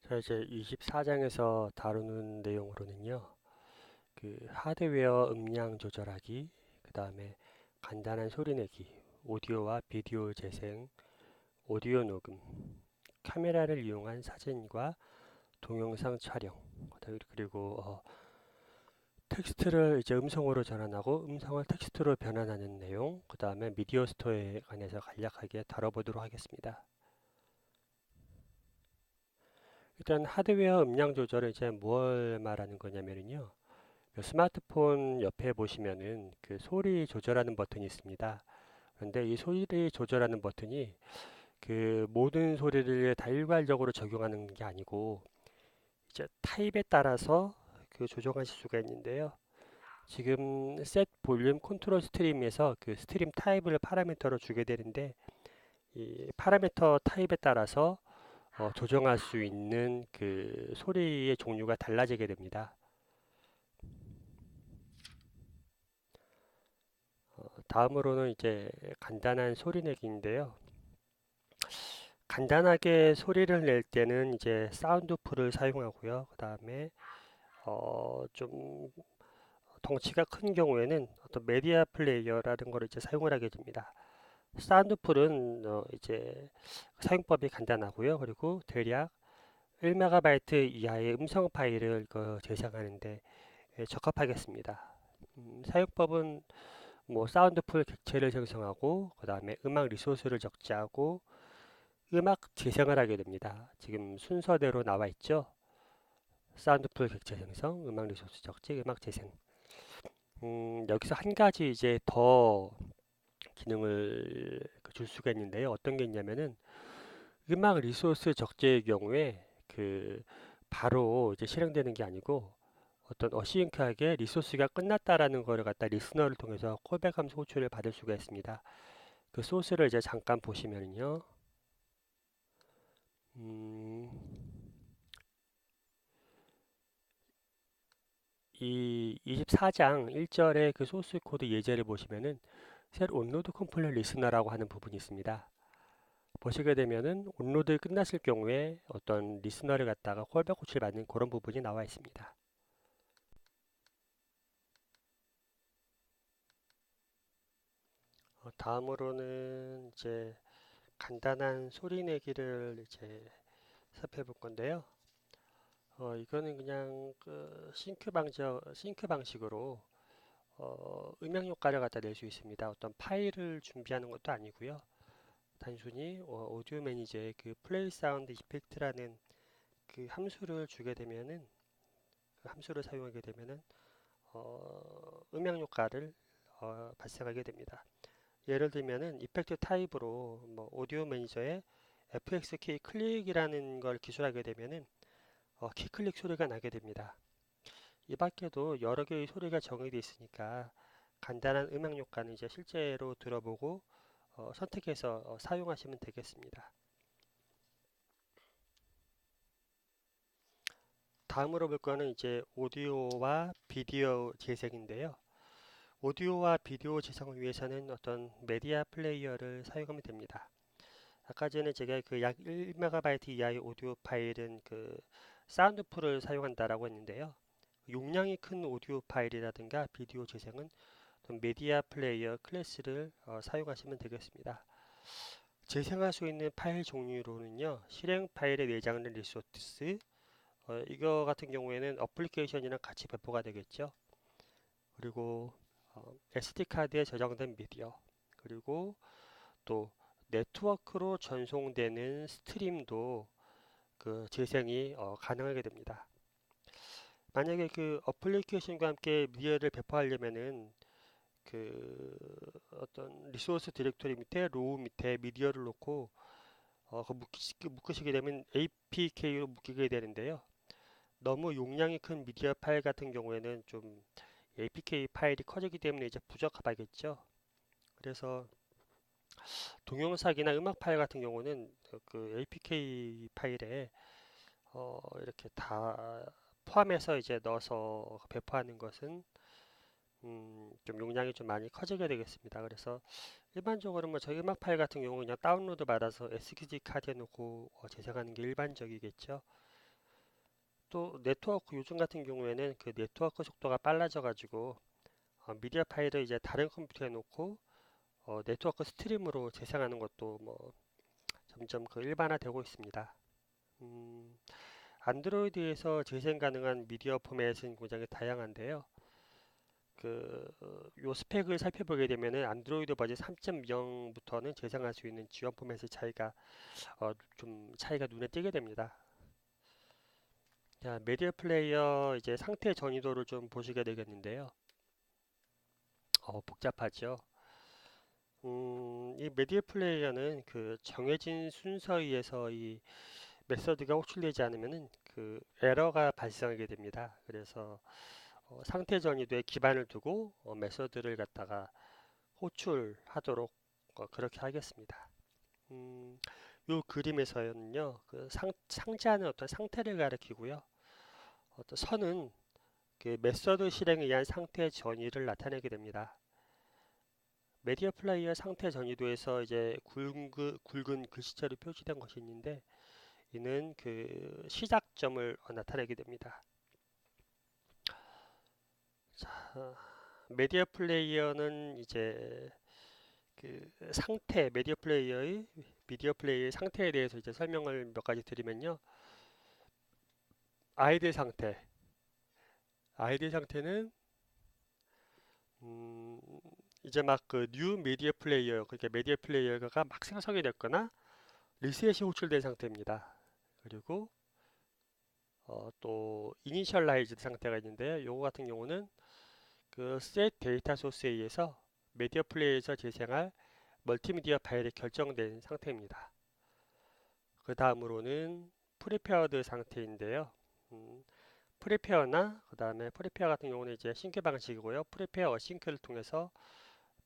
자, 이제 24장에서 다루는 내용으로는요, 하드웨어 음량 조절하기, 그 다음에 간단한 소리 내기, 오디오와 비디오 재생, 오디오 녹음, 카메라를 이용한 사진과 동영상 촬영, 그리고 텍스트를 이제 음성으로 전환하고 음성을 텍스트로 변환하는 내용, 그 다음에 미디어 스토어에 관해서 간략하게 다뤄보도록 하겠습니다. 일단 하드웨어 음량 조절은 이제 뭘 말하는 거냐면요. 스마트폰 옆에 보시면은 그 소리 조절하는 버튼이 있습니다. 그런데 이 소리 조절하는 버튼이 그 모든 소리를 다 일괄적으로 적용하는 게 아니고 이제 타입에 따라서 그 조정하실 수가 있는데요. 지금 셋 볼륨 컨트롤 스트림에서 그 스트림 타입을 파라미터로 주게 되는데 이 파라미터 타입에 따라서 조정할 수 있는 그 소리의 종류가 달라지게 됩니다. 다음으로는 이제 간단한 소리 내기인데요. 간단하게 소리를 낼 때는 이제 사운드풀을 사용하고요. 그 다음에 좀 덩치가 큰 경우에는 어떤 메디아 플레이어라는 걸 이제 사용을 하게 됩니다. 사운드풀은 이제 사용법이 간단하고요. 그리고 대략 1MB 이하의 음성 파일을 재생하는데 적합하겠습니다. 사용법은 뭐 사운드풀 객체를 생성하고 그 다음에 음악 리소스를 적재하고 음악 재생을 하게 됩니다. 지금 순서대로 나와 있죠. 사운드풀 객체 생성, 음악 리소스 적재, 음악 재생. 여기서 한 가지 이제 더 기능을 줄 수가 있는데요. 어떤 게 있냐면은 음악 리소스 적재의 경우에 바로 이제 실행되는 게 아니고 어떤 어시ンク하게 리소스가 끝났다라는 거를 갖다 리스너를 통해서 콜백 함수 호출을 받을 수가 있습니다. 그 소스를 이제 잠깐 보시면요. 음, 이 24장 1절의 그 소스 코드 예제를 보시면은 셋 온로드 컴플릿 리스너라고 하는 부분이 있습니다. 보시게 되면은 온로드 끝났을 경우에 어떤 리스너를 갖다가 콜백 호출 받는 그런 부분이 나와 있습니다. 다음으로는 이제 간단한 소리 내기를 이제 살펴볼 건데요. 이거는 그냥 싱크 방식으로 음향 효과를 갖다 낼 수 있습니다. 어떤 파일을 준비하는 것도 아니고요. 단순히 오디오 매니저에 그 플레이 사운드 이펙트라는 그 함수를 주게 되면은 그 함수를 사용하게 되면은 음향 효과를 발생하게 됩니다. 예를 들면은 이펙트 타입으로 뭐 오디오 매니저에 FX 키 클릭이라는 걸 기술하게 되면은 키 클릭 소리가 나게 됩니다. 이 밖에도 여러 개의 소리가 정의되어 있으니까 간단한 음향 효과는 이제 실제로 들어보고 선택해서 사용하시면 되겠습니다. 다음으로 볼 거는 이제 오디오와 비디오 재생인데요. 오디오와 비디오 재생을 위해서는 어떤 메디아 플레이어를 사용하면 됩니다. 아까 전에 제가 그 약 1MB 이하의 오디오 파일은 그 사운드풀을 사용한다라고 했는데요. 용량이 큰 오디오 파일이라든가 비디오 재생은 어떤 메디아 플레이어 클래스를 사용하시면 되겠습니다. 재생할 수 있는 파일 종류로는요, 실행 파일에 내장된 리소스, 이거 같은 경우에는 어플리케이션이랑 같이 배포가 되겠죠. 그리고 SD 카드에 저장된 미디어, 그리고 또 네트워크로 전송되는 스트림도 그 재생이 가능하게 됩니다. 만약에 그 어플리케이션과 함께 미디어를 배포하려면은 그 어떤 리소스 디렉토리 밑에 로우 밑에 미디어를 놓고 묶으시게 되면 APK로 묶이게 되는데요. 너무 용량이 큰 미디어 파일 같은 경우에는 좀 APK 파일이 커지기 때문에 이제 부적합하겠죠. 그래서 동영상이나 음악 파일 같은 경우는 그 APK 파일에 이렇게 다 포함해서 이제 넣어서 배포하는 것은 좀 용량이 좀 많이 커지게 되겠습니다. 그래서 일반적으로 뭐 저희 음악 파일 같은 경우 그냥 다운로드 받아서 SD 카드에 놓고 재생하는 게 일반적이겠죠. 또 네트워크 요즘 같은 경우에는 그 네트워크 속도가 빨라져 가지고 미디어 파일을 이제 다른 컴퓨터에 놓고 네트워크 스트림으로 재생하는 것도 뭐 점점 그 일반화되고 있습니다. 음, 안드로이드에서 재생 가능한 미디어 포맷은 굉장히 다양한데요. 요 스펙을 살펴보게 되면은 안드로이드 버전 3.0부터는 재생할 수 있는 지원 포맷의 좀 차이가 눈에 띄게 됩니다. 자, 메디어 플레이어 이제 상태 전이도를 좀 보시게 되겠는데요. 복잡하죠. 이 메디어 플레이어는 그 정해진 순서에 의해서 이 메서드가 호출되지 않으면은 그 에러가 발생하게 됩니다. 그래서 상태 전이도에 기반을 두고 메서드를 갖다가 호출하도록 그렇게 하겠습니다. 이 그림에서는요, 그 상자는 어떤 상태를 가리키고요. 어떤 선은 그 메서드 실행에 의한 상태 전이를 나타내게 됩니다. 메디어 플레이어 상태 전이도에서 이제 굵은 글씨체로 표시된 것이 있는데, 이는 그 시작점을 나타내게 됩니다. 자, 메디어 플레이어는 이제 그 미디어 플레이어의 상태에 대해서 이제 설명을 몇 가지 드리면요. 아이들 상태. 아이들 상태는 음, 이제 막 그 뉴 미디어 플레이어, 그러니까 미디어 플레이어가 막 생성이 됐거나 리셋이 호출된 상태입니다. 그리고 또 이니셜라이즈드 상태가 있는데요. 요거 같은 경우는 그 set 데이터 소스에 의해서 미디어 플레이어에서 재생할 멀티미디어 파일이 결정된 상태입니다. 그 다음으로는 프리페어드 상태인데요. 프리페어나 그 다음에 프리페어 같은 경우는 이제 싱크 방식이고요. 프리페어 어싱크를 통해서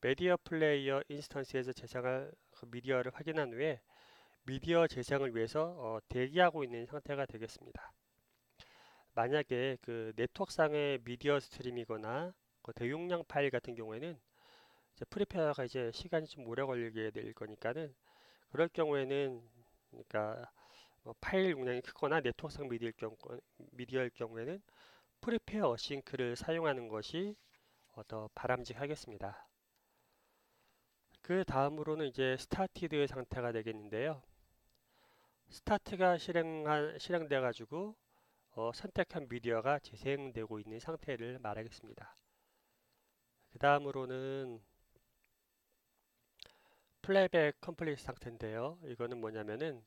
미디어 플레이어 인스턴스에서 재생할 그 미디어를 확인한 후에 미디어 재생을 위해서 대기하고 있는 상태가 되겠습니다. 만약에 그 네트워크상의 미디어 스트림이거나 그 대용량 파일 같은 경우에는 이제 프리페어가 이제 시간이 좀 오래 걸리게 될 거니까는 그럴 경우에는 그러니까 파일 용량이 크거나 네트워크상 미디어일 경우에는 프리페어 어싱크를 사용하는 것이 더 바람직하겠습니다. 그 다음으로는 이제 스타티드 상태가 되겠는데요. 스타트가 실행돼 가지고 선택한 미디어가 재생되고 있는 상태를 말하겠습니다. 그 다음으로는 플레이백 컴플리트 상태인데요. 이거는 뭐냐면은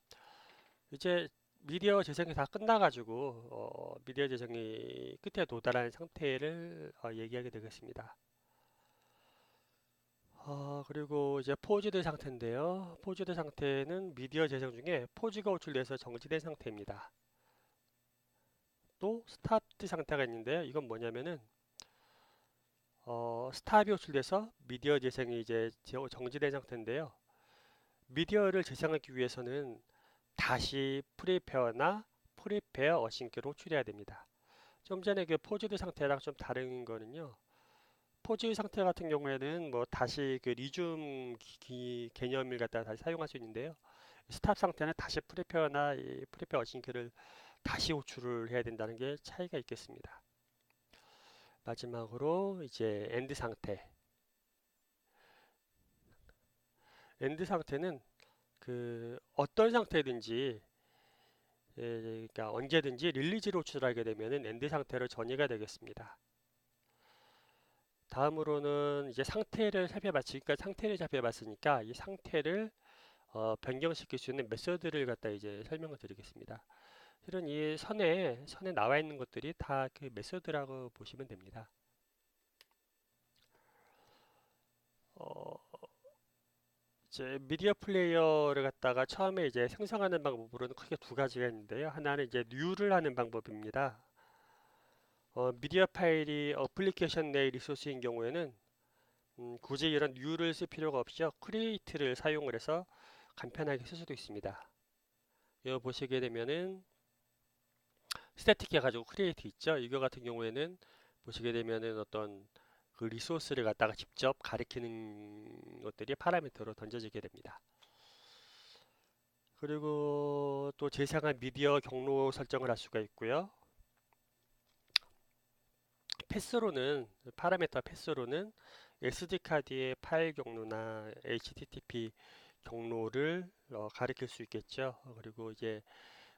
이제 미디어 재생이 다 끝나가지고 미디어 재생이 끝에 도달한 상태를 얘기하게 되겠습니다. 그리고 이제 포즈드 상태인데요. 포즈드 상태는 미디어 재생 중에 포즈가 호출돼서 정지된 상태입니다. 또 스탑드 상태가 있는데요. 이건 뭐냐면은 스탑이 호출돼서 미디어 재생이 이제 정지된 상태인데요. 미디어를 재생하기 위해서는 다시 프리페어나 프리페어 어싱크로 호출해야 됩니다. 좀 전에 그 포즈드 상태랑 좀 다른 거는요. 포즈 상태 같은 경우에는 뭐 다시 그 리줌 개념을 갖다가 다시 사용할 수 있는데요. 스탑 상태는 다시 프리페어나 이 프리페어 어싱크를 다시 호출을 해야 된다는 게 차이가 있겠습니다. 마지막으로 이제 엔드 상태. 엔드 상태는 그 어떤 상태든지 그러니까 언제든지 릴리즈로 호출하게 되면은 엔드 상태로 전이가 되겠습니다. 다음으로는 이제 상태를 살펴봤으니까 이 상태를 변경시킬 수 있는 메서드를 갖다 이제 설명을 드리겠습니다. 실은 이 선에 나와 있는 것들이 다 그 메서드라고 보시면 됩니다. 어, 이제 미디어 플레이어를 갖다가 처음에 이제 생성하는 방법으로는 크게 두 가지가 있는데요. 하나는 이제 뉴를 하는 방법입니다. 미디어 파일이 어플리케이션 내 리소스인 경우에는 굳이 이런 뉴를 쓸 필요가 없이요. 크리에이트를 사용을 해서 간편하게 쓸 수도 있습니다. 여기 보시게 되면은 스태틱 해가지고 크리에이트 있죠. 이거 같은 경우에는 보시게 되면은 어떤 그 리소스를 갖다가 직접 가리키는 것들이 파라미터로 던져지게 됩니다. 그리고 또 재생한 미디어 경로 설정을 할 수가 있고요. 패스로는 파라미터 패스로는 SD 카드의 파일 경로나 HTTP 경로를 가리킬 수 있겠죠.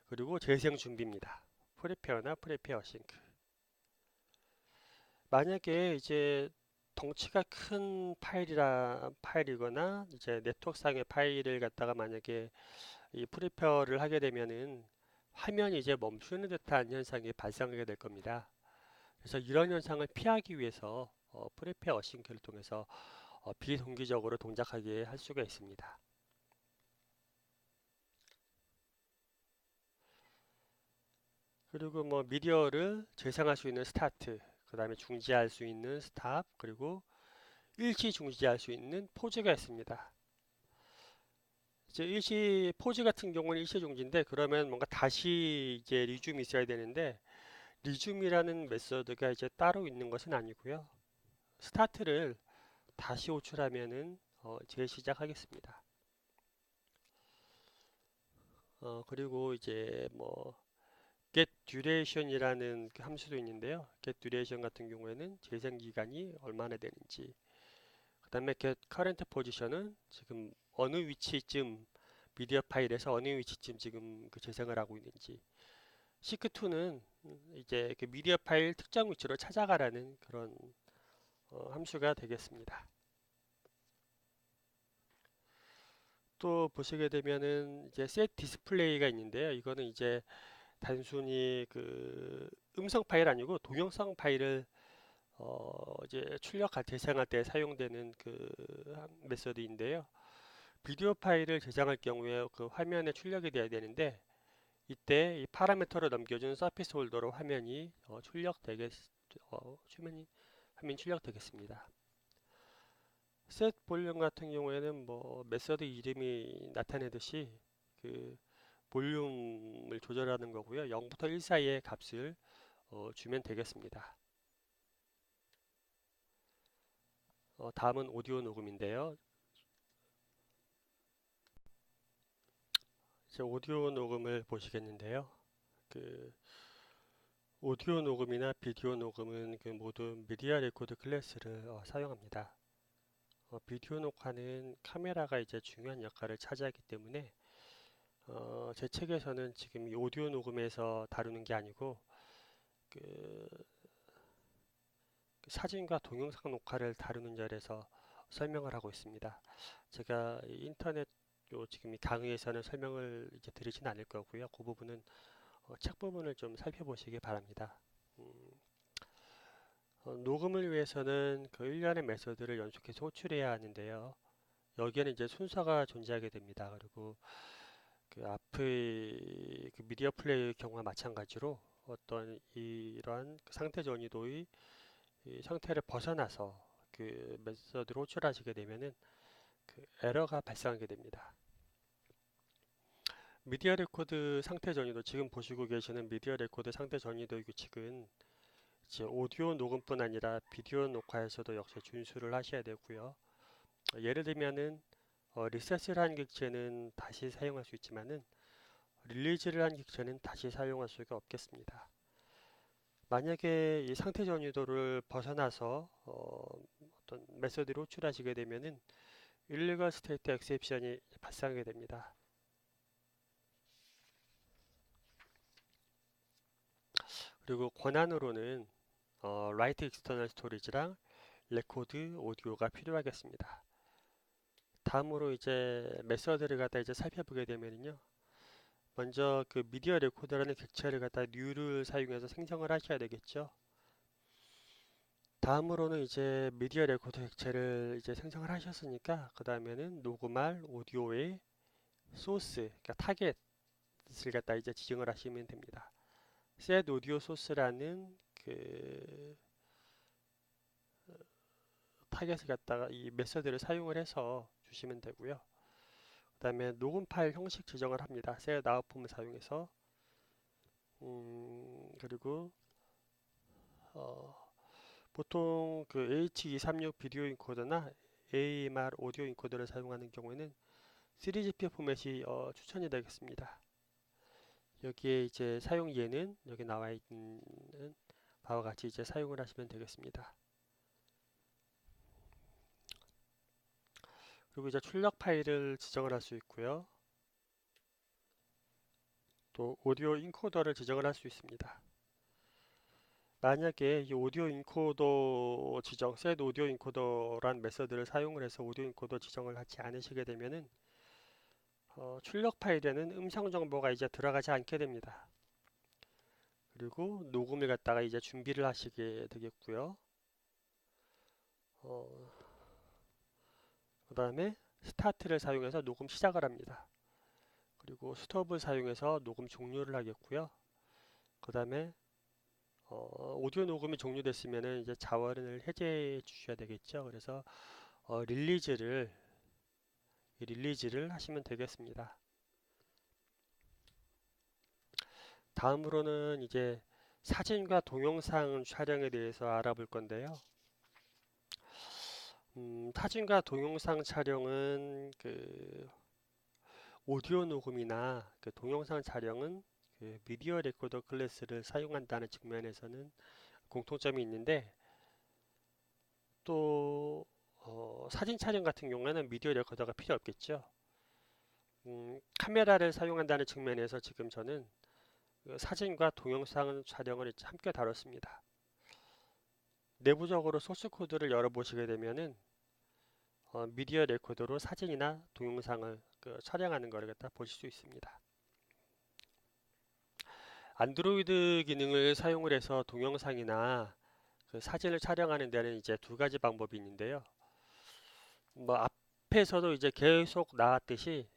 그리고 재생 준비입니다. 프리페어나 프리페어 싱크. 만약에 이제 덩치가 큰 파일이거나 이제 네트워크상의 파일을 갖다가 만약에 이 프리페어를 하게 되면은 화면이 이제 멈추는 듯한 현상이 발생하게 될 겁니다. 그래서 이런 현상을 피하기 위해서 프리페어 싱크를 통해서 비동기적으로 동작하게 할 수가 있습니다. 그리고 뭐 미디어를 재생할 수 있는 스타트, 그 다음에 중지할 수 있는 스탑, 그리고 일시 중지할 수 있는 포즈가 있습니다. 이제 일시 포즈 같은 경우는 일시 중지인데 그러면 뭔가 다시 이제 리줌이 있어야 되는데 리줌이라는 메서드가 이제 따로 있는 것은 아니고요. 스타트를 다시 호출하면은 재시작하겠습니다. 그리고 이제 뭐 get duration이라는 그 함수도 있는데요. get duration 같은 경우에는 재생 기간이 얼마나 되는지, 그 다음에 get current position은 지금 어느 위치쯤 미디어 파일에서 어느 위치쯤 지금 그 재생을 하고 있는지, seek2는 이제 그 미디어 파일 특정 위치로 찾아가라는 그런 함수가 되겠습니다. 또 보시게 되면은 이제 set display가 있는데요. 이거는 이제 단순히 그 음성 파일 아니고 동영상 파일을 이제 재생할 때 사용되는 그 메서드인데요. 비디오 파일을 저장할 경우에 그 화면에 출력이 돼야 되는데 이때 이 파라미터로 넘겨준 서피스 홀더로 화면이 화면 출력되겠습니다. 셋 볼륨 같은 경우에는 뭐 메서드 이름이 나타내듯이 그 볼륨을 조절하는 거고요. 0부터 1 사이의 값을 주면 되겠습니다. 다음은 오디오 녹음인데요. 이제 오디오 녹음을 보시겠는데요. 그 오디오 녹음이나 비디오 녹음은 그 모두 미디어 레코드 클래스를 사용합니다. 비디오 녹화는 카메라가 이제 중요한 역할을 차지하기 때문에 제 책에서는 지금 이 오디오 녹음에서 다루는 게 아니고 그 사진과 동영상 녹화를 다루는 절에서 설명을 하고 있습니다. 제가 인터넷 지금 이 강의에서는 설명을 이제 드리진 않을 거고요. 그 부분은 책 부분을 좀 살펴보시기 바랍니다. 녹음을 위해서는 그 일련의 메서드를 연속해서 호출해야 하는데요. 여기에는 이제 순서가 존재하게 됩니다. 그리고 그 앞의 그 미디어 플레이의 경우와 마찬가지로 어떤 이러한 그 상태 전이도의 이 상태를 벗어나서 그 메서드로 호출하시게 되면은 그 에러가 발생하게 됩니다. 미디어 레코드 상태 전이도 지금 보시고 계시는 미디어 레코드 상태 전이도의 규칙은 이제 오디오 녹음뿐 아니라 비디오 녹화에서도 역시 준수를 하셔야 되고요. 예를 들면은 리셋을 한 객체는 다시 사용할 수 있지만은 릴리즈를 한 객체는 다시 사용할 수가 없겠습니다. 만약에 이 상태 전이도를 벗어나서 어떤 메서드로 호출하시게 되면은 illegal state exception이 발생하게 됩니다. 그리고 권한으로는 write external storage랑 record 오디오가 필요하겠습니다. 다음으로 이제 메서드를 갖다 이제 살펴보게 되면요. 먼저 그 미디어 레코더라는 객체를 갖다 new를 사용해서 생성을 하셔야 되겠죠. 다음으로는 이제 미디어 레코더 객체를 이제 생성을 하셨으니까 그 다음에는 녹음할 오디오의 소스, 그러니까 타겟을 갖다 이제 지정을 하시면 됩니다. set audio source라는 그 타겟을 갖다가 이 메서드를 사용을 해서 주시면 되고요. 그 다음에 녹음 파일 형식 지정을 합니다. set out폼을 사용해서 그리고 보통 그 H236 비디오 인코더나 AMR 오디오 인코더를 사용하는 경우에는 3GP 포맷이 추천이 되겠습니다. 여기에 이제 사용 예는 여기 나와 있는 바와 같이 이제 사용을 하시면 되겠습니다. 그리고 이제 출력 파일을 지정을 할 수 있고요. 또 오디오 인코더를 지정을 할 수 있습니다. 만약에 이 오디오 인코더 지정, set 오디오 인코더란 메서드를 사용을 해서 오디오 인코더 지정을 하지 않으시게 되면은 출력 파일에는 음성 정보가 이제 들어가지 않게 됩니다. 그리고 녹음을 갖다가 이제 준비를 하시게 되겠고요. 그 다음에 스타트를 사용해서 녹음 시작을 합니다. 그리고 스톱을 사용해서 녹음 종료를 하겠고요. 그 다음에 오디오 녹음이 종료됐으면은 이제 자원을 해제해 주셔야 되겠죠. 그래서 릴리즈를 하시면 되겠습니다. 다음으로는 이제 사진과 동영상 촬영에 대해서 알아볼 건데요. 사진과 동영상 촬영은 그 오디오 녹음이나 그 동영상 촬영은 그 미디어 레코더 클래스를 사용한다는 측면에서는 공통점이 있는데 또 사진 촬영 같은 경우에는 미디어 레코더가 필요 없겠죠. 카메라를 사용한다는 측면에서 지금 저는 그 사진과 동영상 촬영을 함께 다뤘습니다. 내부적으로 소스 코드를 열어보시게 되면은 미디어 레코더로 사진이나 동영상을 촬영하는 것을 갖다 보실 수 있습니다. 안드로이드 기능을 사용을 해서 동영상이나 그 사진을 촬영하는 데는 이제 두 가지 방법이 있는데요. 뭐 앞에서도 이제 계속 나왔듯이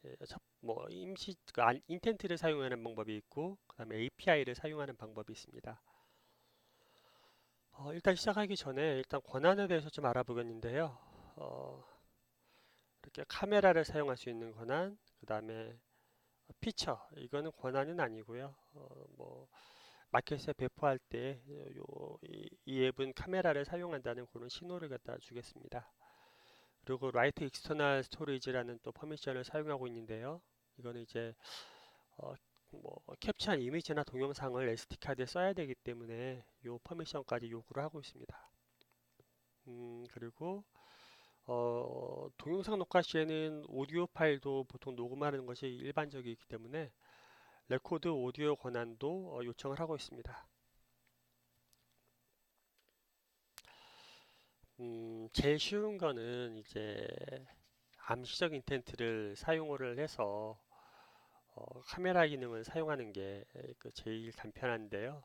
뭐 인텐트를 사용하는 방법이 있고 그다음에 API를 사용하는 방법이 있습니다. 일단 시작하기 전에 일단 권한에 대해서 좀 알아보겠는데요. 이렇게 카메라를 사용할 수 있는 권한, 그 다음에 피처, 이거는 권한은 아니고요. 뭐 마켓에 배포할 때 이 앱은 카메라를 사용한다는 그런 신호를 갖다 주겠습니다. 그리고 라이트 익스터널 스토리지라는 또 퍼미션을 사용하고 있는데요. 이거는 이제 뭐 캡처한 이미지나 동영상을 SD 카드에 써야 되기 때문에 이 퍼미션까지 요구를 하고 있습니다. 그리고 동영상 녹화 시에는 오디오 파일도 보통 녹음하는 것이 일반적이기 때문에 레코드 오디오 권한도 요청을 하고 있습니다. 제일 쉬운 거는 이제 암시적 인텐트를 사용을 해서 카메라 기능을 사용하는 게 제일 간편한데요.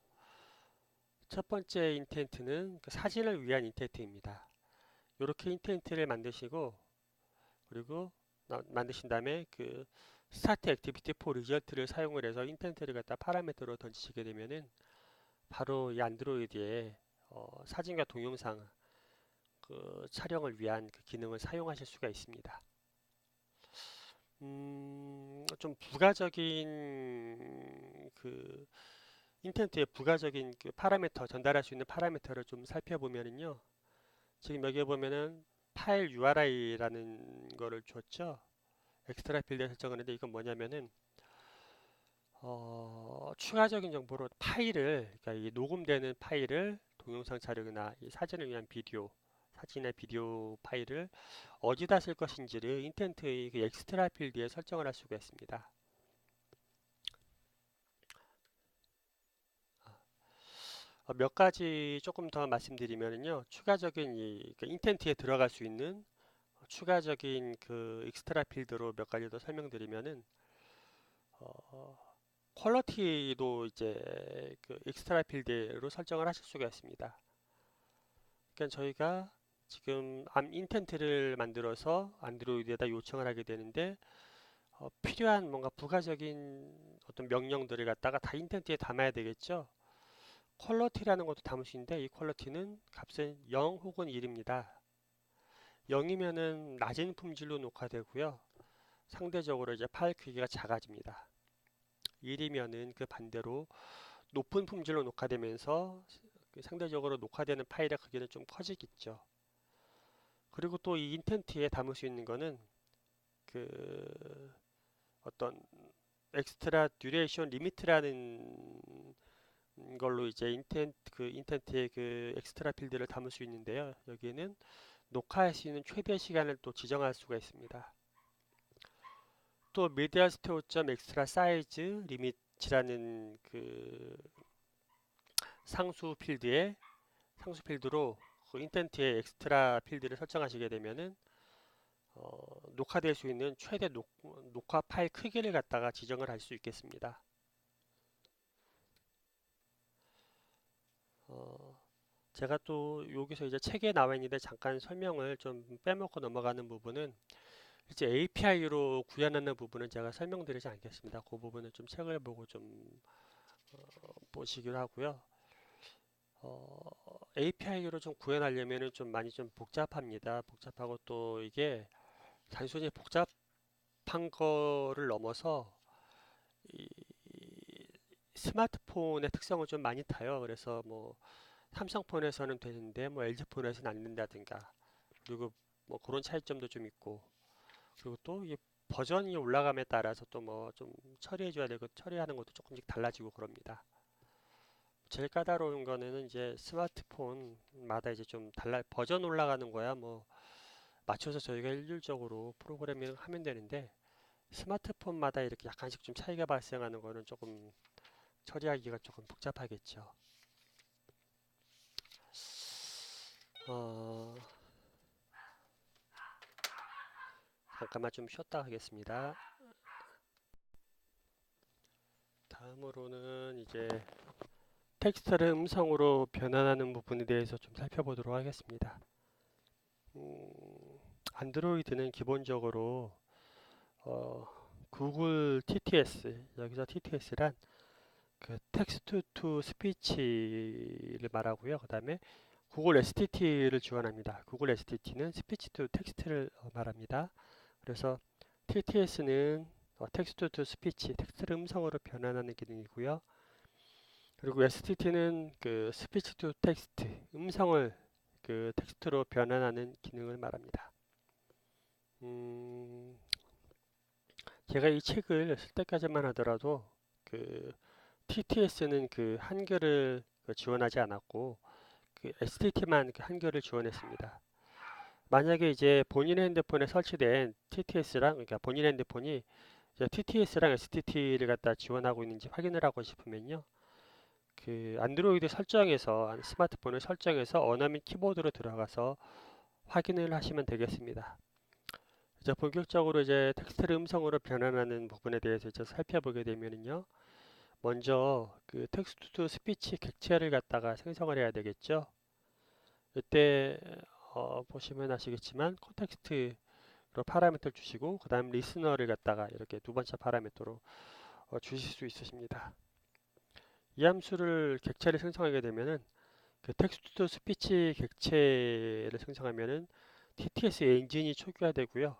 첫 번째 인텐트는 그 사진을 위한 인텐트입니다. 이렇게 인텐트를 만드시고 그리고 만드신 다음에 그 스타트 액티비티 포 리절트를 사용을 해서 인텐트를 갖다 파라미터로 던지시게 되면은 바로 이 안드로이드에 사진과 동영상 그 촬영을 위한 그 기능을 사용하실 수가 있습니다. 좀 부가적인 그 인텐트의 부가적인 그 파라미터 전달할 수 있는 파라미터를 좀 살펴보면은요. 지금 여기에 보면은 파일 URI라는 거를 줬죠. 엑스트라 필드에 설정을 했는데 이건 뭐냐면은 추가적인 정보로 파일을 그러니까 이 녹음되는 파일을 동영상 촬영이나 이 사진을 위한 비디오 사진의 비디오 파일을 어디다 쓸 것인지를 인텐트의 그 엑스트라 필드에 설정을 할 수가 있습니다. 몇 가지 조금 더 말씀드리면요. 추가적인 그 인텐트에 들어갈 수 있는 추가적인 그 익스트라 필드로 몇 가지 더 설명드리면은 퀄러티도 이제 그 익스트라 필드로 설정을 하실 수가 있습니다. 그러니까 저희가 지금 암 인텐트를 만들어서 안드로이드에다 요청을 하게 되는데 필요한 뭔가 부가적인 어떤 명령들을 갖다가 다 인텐트에 담아야 되겠죠. 퀄러티라는 것도 담을 수 있는데 이 퀄러티는 값은 0 혹은 1입니다. 0이면은 낮은 품질로 녹화되고요. 상대적으로 이제 파일 크기가 작아집니다. 1이면은 그 반대로 높은 품질로 녹화되면서 상대적으로 녹화되는 파일의 크기는 좀 커지겠죠. 그리고 또 이 인텐트에 담을 수 있는 거는 그 어떤 엑스트라 듀레이션 리미트라는 걸로 이제 인텐트의 그 엑스트라 필드를 담을 수 있는데요. 여기에는 녹화할 수 있는 최대 시간을 또 지정할 수가 있습니다. 또 media store extra size limit이라는 그 상수 필드로 그 인텐트의 엑스트라 필드를 설정하시게 되면은 녹화될 수 있는 최대 녹화 파일 크기를 갖다가 지정을 할 수 있겠습니다. 제가 또 여기서 이제 책에 나와 있는데 잠깐 설명을 좀 빼먹고 넘어가는 부분은 이제 API로 구현하는 부분은 제가 설명드리지 않겠습니다. 그 부분은 좀 책을 보고 좀 보시기로 하고요. API로 좀 구현하려면은 좀 많이 좀 복잡합니다. 복잡하고 또 이게 단순히 복잡한 거를 넘어서 이 스마트폰의 특성을 좀 많이 타요. 그래서 뭐 삼성폰에서는 되는데 뭐 LG폰에서는 안 된다든가 그리고 뭐 그런 차이점도 좀 있고 그리고 또 이 버전이 올라감에 따라서 또 뭐 좀 처리해줘야 되고 처리하는 것도 조금씩 달라지고 그럽니다. 제일 까다로운 거는 이제 스마트폰마다 이제 좀 버전 올라가는 거야 뭐 맞춰서 저희가 일률적으로 프로그래밍을 하면 되는데 스마트폰마다 이렇게 약간씩 좀 차이가 발생하는 거는 조금 처리하기가 조금 복잡하겠죠. 어, 잠깐만 좀 쉬었다 하겠습니다. 다음으로는 이제 텍스트를 음성으로 변환하는 부분에 대해서 좀 살펴보도록 하겠습니다. 음, 안드로이드는 기본적으로 구글 TTS, 여기서 TTS란 그 텍스트 투 스피치를 말하고요. 그 다음에 구글 STT를 지원합니다. 구글 STT는 스피치 투 텍스트를 말합니다. 그래서 TTS는 텍스트 투 스피치, 텍스트를 음성으로 변환하는 기능이고요. 그리고 STT는 그 스피치 투 텍스트, 음성을 그 텍스트로 변환하는 기능을 말합니다. 제가 이 책을 쓸 때까지만 하더라도 그 TTS는 그 한글을 지원하지 않았고 그 STT만 그 한글을 지원했습니다. 만약에 이제 본인의 핸드폰에 설치된 TTS랑 그러니까 본인의 핸드폰이 TTS랑 STT를 갖다 지원하고 있는지 확인을 하고 싶으면요. 그 안드로이드 설정에서 스마트폰을 설정해서 언어 및 키보드로 들어가서 확인을 하시면 되겠습니다. 이제 본격적으로 이제 텍스트를 음성으로 변환하는 부분에 대해서 이제 살펴보게 되면은요. 먼저 그 텍스트 투 스피치 객체를 갖다가 생성을 해야 되겠죠. 이때 보시면 아시겠지만 콘텍스트로 파라미터를 주시고 그 다음 리스너를 갖다가 이렇게 두 번째 파라미터로 주실 수 있으십니다. 이 함수를 객체를 생성하게 되면은 그 텍스트 투 스피치 객체를 생성하면은 TTS 엔진이 초기화되고요.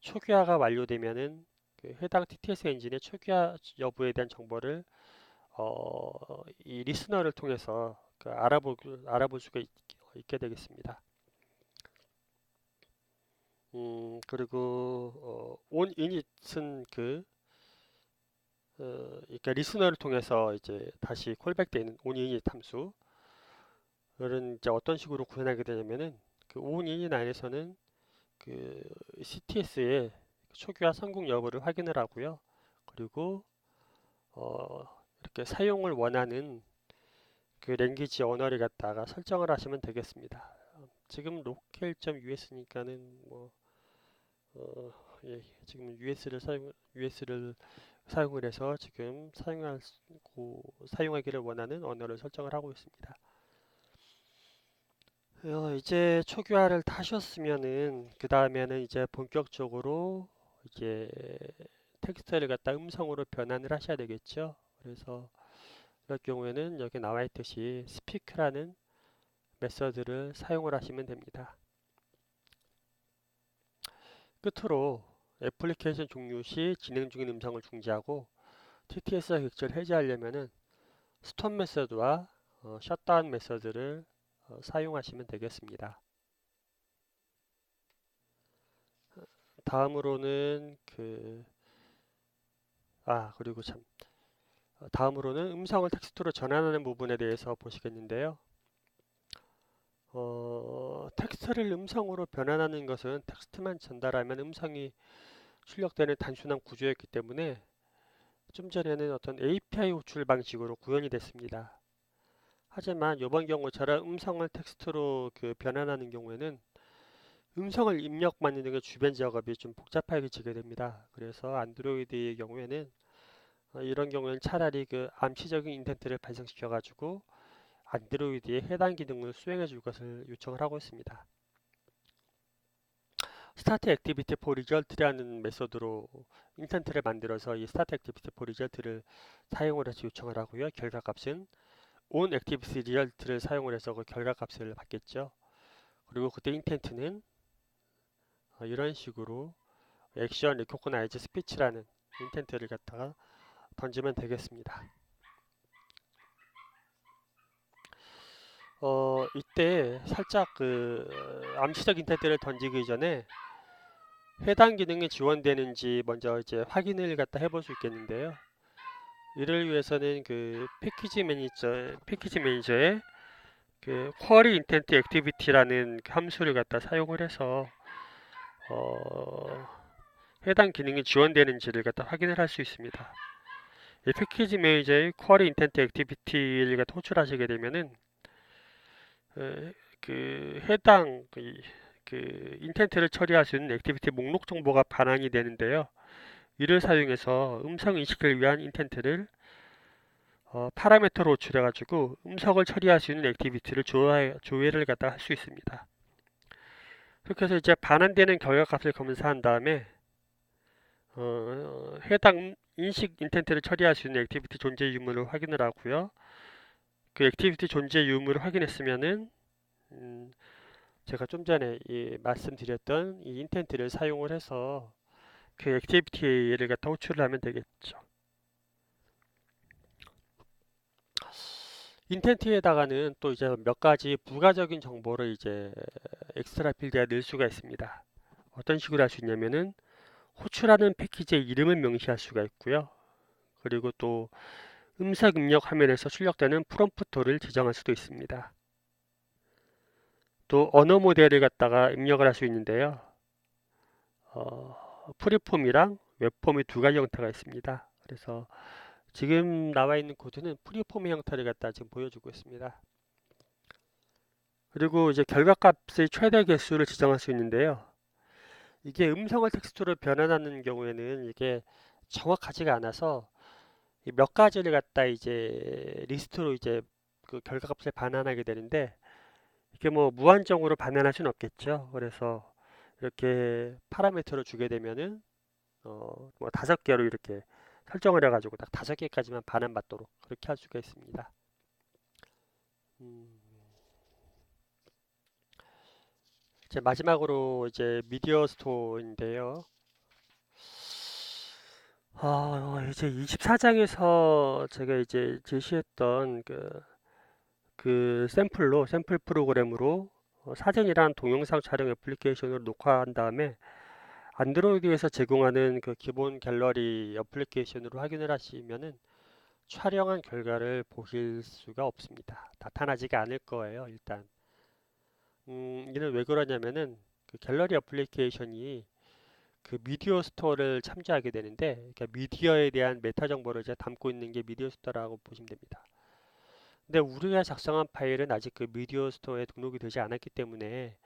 초기화가 완료되면은 그 해당 TTS 엔진의 초기화 여부에 대한 정보를 이 리스너를 통해서 그 알아볼 수가 있게 되겠습니다. 그리고 on init은 그러니까 리스너를 통해서 이제 다시 콜백되는 on init 함수는 이제 어떤 식으로 구현하게 되냐면은 그 on init 안에서는 그 CTS의 초기화 성공 여부를 확인을 하고요. 그리고 이렇게 사용을 원하는 그 랭귀지 언어를 갖다가 설정을 하시면 되겠습니다. 지금 locale.us니까는 뭐 예, 지금 US를 사용을 해서 지금 사용하기를 원하는 언어를 설정을 하고 있습니다. 이제 초기화를 하셨으면은 그 다음에는 이제 본격적으로 이제 텍스트를 갖다 음성으로 변환을 하셔야 되겠죠. 그래서 그럴 경우에는 여기 나와 있듯이 speak라는 메서드를 사용을 하시면 됩니다. 끝으로 애플리케이션 종료 시 진행 중인 음성을 중지하고 TTS 객체를 해제하려면은 스톱 메서드와 셧다운 메서드를 사용하시면 되겠습니다. 다음으로는 그리고 참 다음으로는 음성을 텍스트로 전환하는 부분에 대해서 보시겠는데요. 텍스트를 음성으로 변환하는 것은 텍스트만 전달하면 음성이 출력되는 단순한 구조였기 때문에 좀 전에는 어떤 API 호출 방식으로 구현이 됐습니다. 하지만 이번 경우처럼 음성을 텍스트로 변환하는 경우에는 음성을 입력받는 등의 주변 작업이 좀 복잡해지게 됩니다. 그래서 안드로이드의 경우에는 이런 경우에는 차라리 암시적인 인텐트를 발생시켜 가지고 안드로이드에 해당 기능을 수행해 줄 것을 요청을 하고 있습니다. 스타트 액티비티 포 리절트라는 메소드로 인텐트를 만들어서 이 스타트 액티비티 포 리절트를 사용을 해서 요청을 하고요. 결과값은 온 액티비티 리절트를 사용을 해서 그 결과값을 받겠죠. 그리고 그때 인텐트는 이런 식으로 액션 리코그나이즈 스피치라는 인텐트를 갖다가 던지면 되겠습니다. 이때 살짝 암시적 인텐트를 던지기 전에 해당 기능이 지원되는지 먼저 이제 확인을 갖다 해볼 수 있겠는데요. 이를 위해서는 패키지 매니저에 쿼리 인텐트 액티비티라는 함수를 갖다 사용을 해서 어, 해당 기능이 지원되는지를 갖다 확인을 할 수 있습니다. 이 패키지 매니저의 쿼리 인텐트 액티비티를 갖다 호출하시게 되면은 해당 인텐트를 처리할 수 있는 액티비티 목록 정보가 반환이 되는데요. 이를 사용해서 음성 인식을 위한 인텐트를 파라미터로 호출해가지고 음성을 처리할 수 있는 액티비티를 조회를 갖다 할 수 있습니다. 그렇게 해서 이제 반환되는 결과값을 검사한 다음에 해당 인식 인텐트를 처리할 수 있는 액티비티 존재 유무를 확인을 하고요. 그 액티비티 존재 유무를 확인했으면은 제가 좀 전에 말씀드렸던 이 인텐트를 사용을 해서 그 액티비티를 갖다 호출을 하면 되겠죠. 인텐트에다가는 또 이제 몇 가지 부가적인 정보를 이제 엑스트라 필드에 넣을 수가 있습니다. 어떤 식으로 할 수 있냐면은 호출하는 패키지의 이름을 명시할 수가 있고요. 그리고 또 음성 입력 화면에서 출력되는 프롬프트를 지정할 수도 있습니다. 또 언어 모델을 갖다가 입력을 할 수 있는데요. 프리폼이랑 웹폼이 두 가지 형태가 있습니다. 그래서 지금 나와 있는 코드는 프리폼의 형태를 갖다 지금 보여주고 있습니다. 그리고 이제 결과값의 최대 개수를 지정할 수 있는데요. 이게 음성을 텍스트로 변환하는 경우에는 이게 정확하지가 않아서 몇 가지를 갖다 이제 리스트로 이제 그 결과값을 반환하게 되는데 이게 뭐 무한정으로 반환할 수는 없겠죠. 그래서 이렇게 파라미터를 주게 되면은 뭐 5개로 이렇게 설정을 해가지고 딱 5개까지만 반환받도록 그렇게 할 수가 있습니다. 음, 이제 마지막으로 이제 미디어 스토어인데요. 이제 24장에서 제가 이제 제시했던 샘플 프로그램으로 사진이랑 동영상 촬영 애플리케이션을 녹화한 다음에 안드로이드에서 제공하는 그 기본 갤러리 애플리케이션으로 확인을 하시면은 촬영한 결과를 보실 수가 없습니다. 나타나지가 않을 거예요, 일단. 이는 왜 그러냐면은 그 갤러리 애플리케이션이 그 미디어 스토어를 참조하게 되는데, 그러니까 미디어에 대한 메타 정보를 이제 담고 있는 게 미디어 스토어라고 보시면 됩니다. 근데 우리가 작성한 파일은 아직 그 미디어 스토어에 등록이 되지 않았기 때문에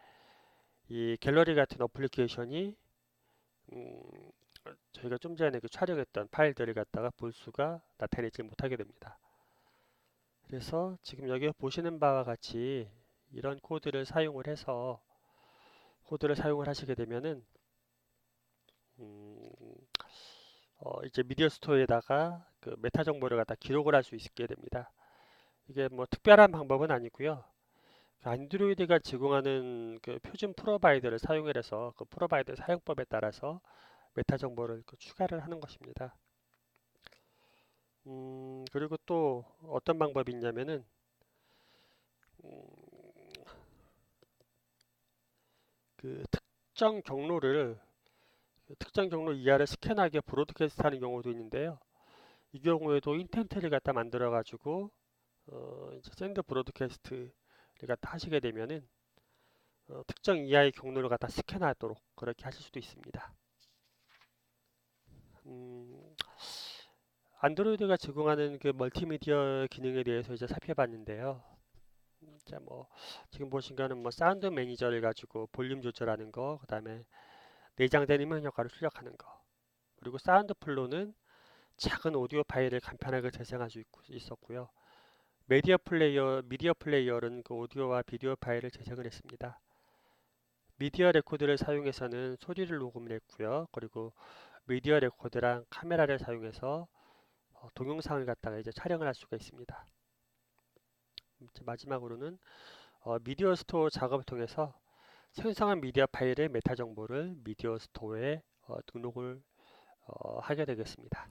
이 갤러리 같은 어플리케이션이 음, 저희가 좀 전에 그 촬영했던 파일들을 갖다가 볼 수가 나타내지 못하게 됩니다. 그래서 지금 여기 보시는 바와 같이 이런 코드를 사용을 하시게 되면은 음, 이제 미디어 스토어에다가 그 메타 정보를 갖다 기록을 할 수 있게 됩니다. 이게 뭐 특별한 방법은 아니고요. 그 안드로이드가 제공하는 그 표준 프로바이더를 사용해서 그 프로바이더 사용법에 따라서 메타 정보를 추가를 하는 것입니다. 그리고 또 어떤 방법이 있냐면은 음, 그 특정 경로 이하를 스캔하게 브로드캐스트 하는 경우도 있는데요. 이 경우에도 인텐트를 갖다 만들어 가지고 이제 샌드 브로드캐스트를 갖다 하시게 되면은 특정 EI 경로를 갖다 스캔하도록 그렇게 하실 수도 있습니다. 음, 안드로이드가 제공하는 그 멀티미디어 기능에 대해서 이제 살펴봤는데요. 자, 뭐 지금 보신 거는 뭐 사운드 매니저를 가지고 볼륨 조절하는 거, 그다음에 내장된 음향 효과를 출력하는 거, 그리고 사운드 플로우는 작은 오디오 파일을 간편하게 재생할 수 있었고요. 미디어 플레이어는 그 오디오와 비디오 파일을 재생을 했습니다. 미디어 레코드를 사용해서는 소리를 녹음을 했고요. 그리고 미디어 레코드랑 카메라를 사용해서 동영상을 갖다가 이제 촬영을 할 수가 있습니다. 마지막으로는 미디어 스토어 작업을 통해서 생성한 미디어 파일의 메타 정보를 미디어 스토어에 등록을 하게 되겠습니다.